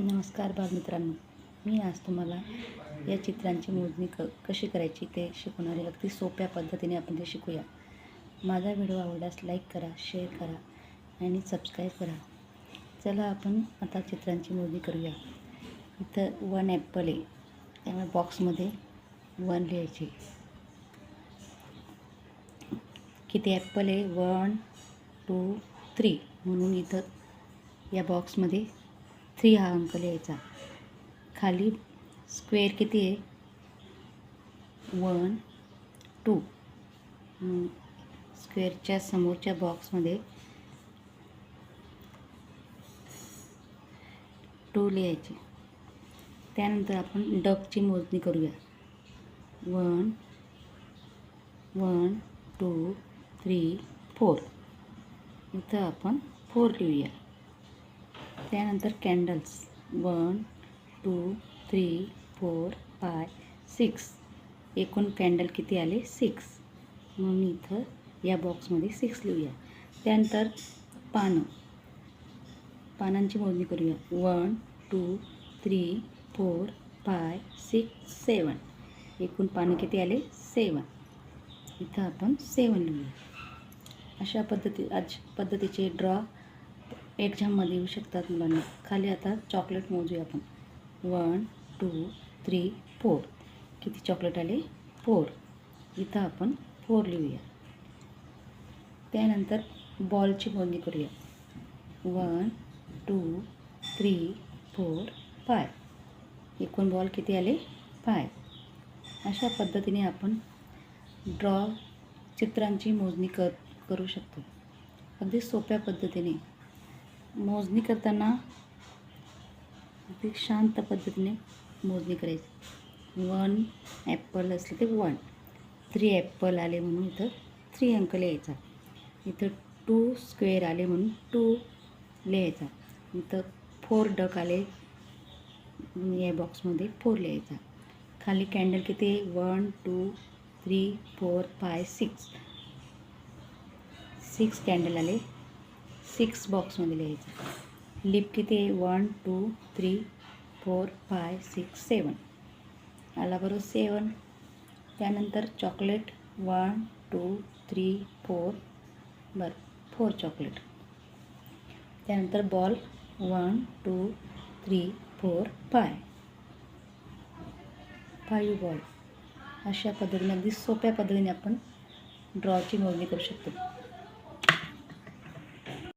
नमस्कार बालमित्रांनो, मी आज तुम्हाला या चित्रांची मोजणी कशी करायची ते शिकवणार आहे. अगदी सोप्या पद्धतीने आपण ते शिकूया. माझा व्हिडिओ आवडल्यास लाईक करा, शेअर करा आणि सबस्क्राईब करा. चला आपण आता चित्रांची मोजणी करूया. इथं 1 ॲपल आहे, त्यामुळे बॉक्समध्ये 1 लिहायचे. किती ॲपल आहे? 1 2 3 म्हणून इथं या बॉक्समध्ये 3 हा अंक लिहायचा. खाली स्क्वेअर किती आहे? 1 2. स्क्वेअरच्या समोरच्या बॉक्समध्ये 2 लिहायचे. त्यानंतर आपण डगची मोजणी करूया. 1 1 2 3 4. इथं आपण 4 लिहूया. त्यानंतर कॅन्डल्स 1 2 3 4 5 6. एकूण कॅन्डल किती आले? 6. म्हणून इथं या बॉक्समध्ये 6 लिहूया. त्यानंतर पानांची मोजणी करूया. 1 2 3 4 5 6 7. एकूण पानं किती आले? 7. इथं आपण 7 लिहूया. अशा पद्धतीचे ड्रॉ एक्झाममध्ये येऊ शकतात मुलांना. खाली आता चॉकलेट मोजूया आपण. 1 2 3 4. किती चॉकलेट आले? 4. इथं आपण 4 लिहूया. त्यानंतर बॉलची मोजणी करूया. 1 2 3 4 5. एकूण बॉल किती आले? 5. अशा पद्धतीने आपण चित्रांची मोजणी करू शकतो. अगदी सोप्या पद्धतीने. मोजणी करताना अगदी शांत पद्धतीने मोजणी करायची. 1 ॲपल असले ते 1. 3 ॲपल आले म्हणून इथं 3 अंक लिहायचा. इथं 2 स्क्वेअर आले म्हणून 2 लिहायचा. इथं 4 डक आले या बॉक्समध्ये 4 लिहायचा. खाली कॅन्डल किती? 1 2 3 4 5 6. 6 कॅन्डल आले. 6 बॉक्समध्ये लिहायचं. लिप किती आहे? 1 2 3 4 5 6 7. आला बरोबर 7. त्यानंतर चॉकलेट 1 2 3 4. 4 चॉकलेट. त्यानंतर बॉल 1 2 3 4 5 बॉल. अशा पद्धतीने अगदी सोप्या पद्धतीने आपण ड्रॉची मोजणी करू शकतो.